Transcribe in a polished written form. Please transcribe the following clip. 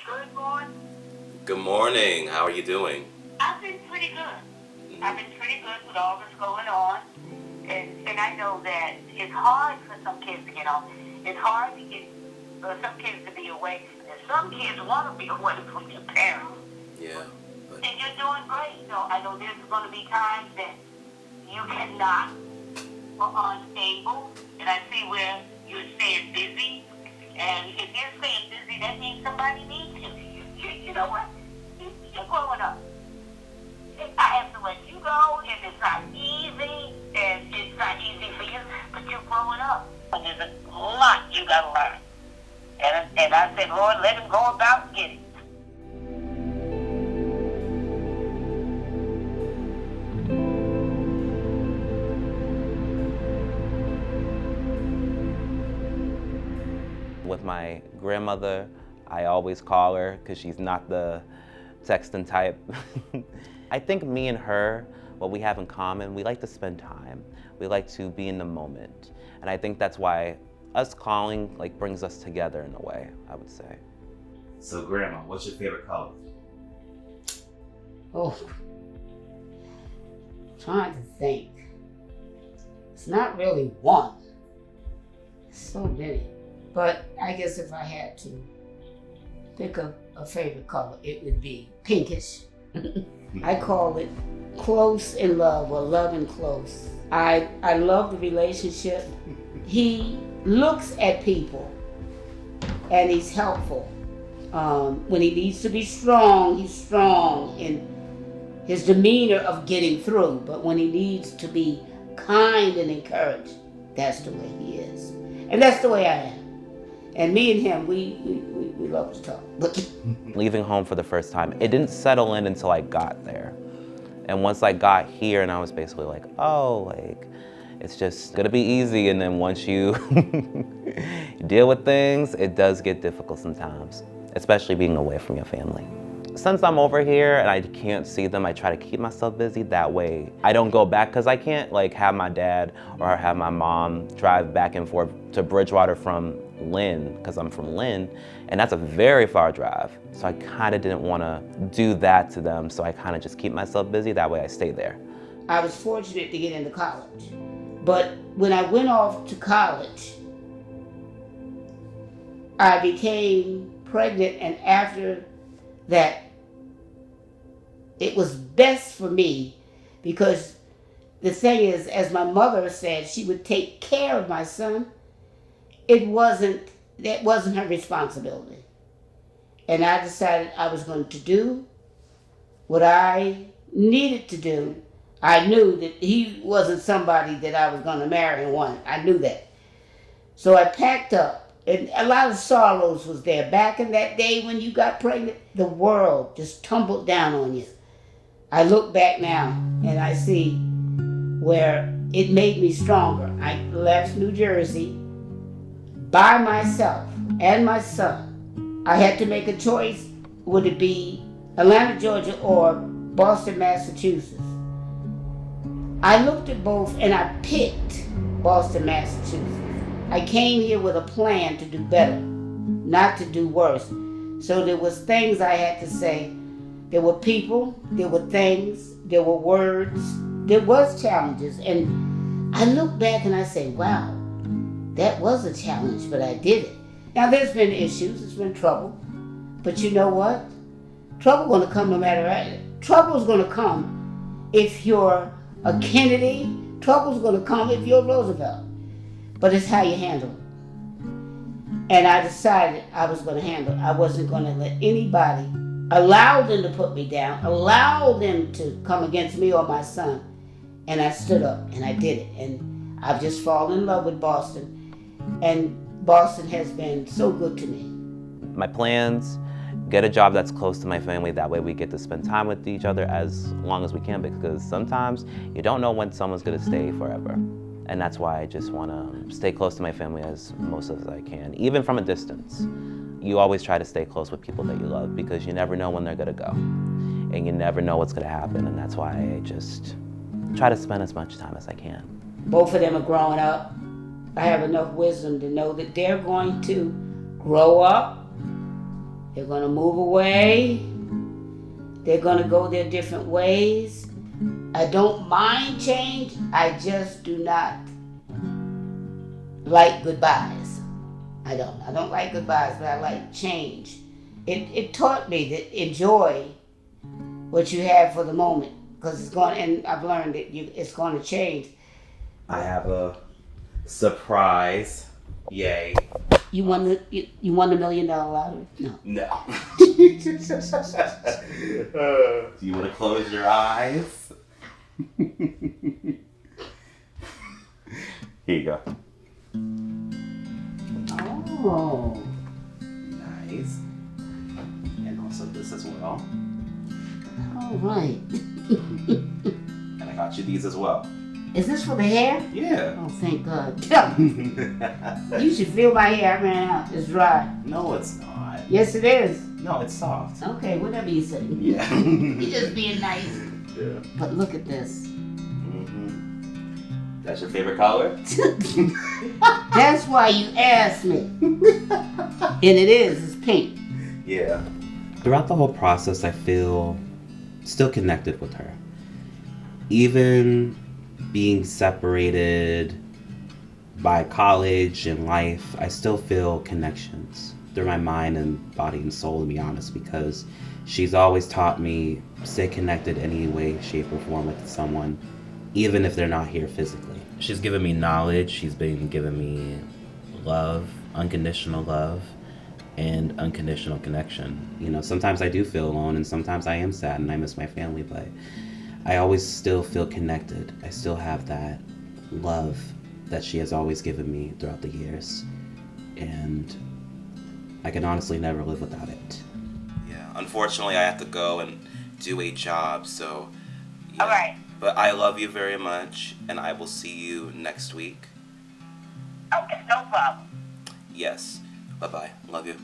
Good morning. Good morning. How are you doing? I've been pretty good. I've been pretty good with all that's going on. And I know that it's hard for some kids to get on. It's hard to get some kids to be away. And some kids want to be away from their parents. Yeah. But And you're doing great. I know there's going to be times that you cannot or unable. And I see where you're staying busy. And if you're staying busy, that means somebody needs you. You know what? You're growing up. I have to let you go, and it's not easy, and it's not easy for you, but you're growing up. And there's a lot you got to learn. And I said, Lord, let him go about and get it. With my grandmother, I always call her because she's not the texting type. I think me and her, what we have in common, we like to spend time. We like to be in the moment. And I think that's why us calling brings us together in a way, I would say. So, Grandma, what's your favorite color? Oh, trying to think. It's not really one. It's so many. But I guess if I had to pick a favorite color, it would be pinkish. I call it close in love or love and close. I love the relationship. He looks at people and he's helpful. When he needs to be strong, he's strong in his demeanor of getting through. But when he needs to be kind and encouraged, that's the way he is. And that's the way I am. And me and him, we love to talk. Leaving home for the first time, it didn't settle in until I got there. And once I got here, and I was basically like, oh, it's just gonna be easy. And then once you deal with things, it does get difficult sometimes, especially being away from your family. Since I'm over here and I can't see them, I try to keep myself busy. That way I don't go back, because I can't have my dad or have my mom drive back and forth to Bridgewater from Lynn, because I'm from Lynn, and that's a very far drive. So I kind of didn't want to do that to them, so I kind of just keep myself busy. That way I stay there. I was fortunate to get into college. But when I went off to college, I became pregnant, and after that, it was best for me, because the thing is, as my mother said, she would take care of my son. That wasn't her responsibility. And I decided I was going to do what I needed to do. I knew that he wasn't somebody that I was going to marry and want. I knew that. So I packed up, and a lot of sorrows was there. Back in that day when you got pregnant, the world just tumbled down on you. I look back now and I see where it made me stronger. I left New Jersey by myself and my son. I had to make a choice. Would it be Atlanta, Georgia, or Boston, Massachusetts? I looked at both and I picked Boston, Massachusetts. I came here with a plan to do better, not to do worse. So there was things I had to say. There were people, there were things, there were words, there was challenges. And I look back and I say, wow, that was a challenge, but I did it. Now there's been issues, there's been trouble. But you know what? Trouble's gonna come no matter what. Trouble's gonna come if you're a Kennedy. Trouble's gonna come if you're Roosevelt. But it's how you handle it. And I decided I was gonna handle it. I wasn't gonna let anybody allow them to put me down, allow them to come against me or my son. And I stood up and I did it. And I've just fallen in love with Boston. And Boston has been so good to me. My plans, get a job that's close to my family. That way we get to spend time with each other as long as we can, because sometimes you don't know when someone's gonna stay forever. And that's why I just wanna stay close to my family as most as I can, even from a distance. You always try to stay close with people that you love, because you never know when they're gonna go. And you never know what's gonna happen, and that's why I just try to spend as much time as I can. Both of them are growing up. I have enough wisdom to know that they're going to grow up They're going to move away. They're going to go their different ways. I don't mind change. I just do not like goodbyes. I don't like goodbyes, but I like change. It taught me to enjoy what you have for the moment, because it's going, and I've learned that it's going to change. I have a surprise. Yay. You won the $1 million lottery? No. No. Do you want to close your eyes? Here you go. Oh. Nice. And also this as well. All right. And I got you these as well. Is this for the hair? Yeah. Oh, thank God. You should feel my hair. I ran out. It's dry. No, it's not. Yes, it is. No, it's soft. Okay, whatever you say. Yeah. You're just being nice. Yeah. But look at this. That's your favorite color? That's why you asked me. And it is. It's pink. Yeah. Throughout the whole process, I feel still connected with her. Even being separated by college and life, I still feel connections through my mind and body and soul, to be honest, because she's always taught me stay connected any way, shape, or form with someone, even if they're not here physically. She's given me knowledge, she's been giving me love, unconditional love, and unconditional connection. You know, sometimes I do feel alone, and sometimes I am sad and I miss my family, but I always still feel connected. I still have that love that she has always given me throughout the years, and I can honestly never live without it. Yeah, unfortunately I have to go and do a job, so yeah. All right. But I love you very much, and I will see you next week. Okay, no problem. Yes. Bye-bye. Love you.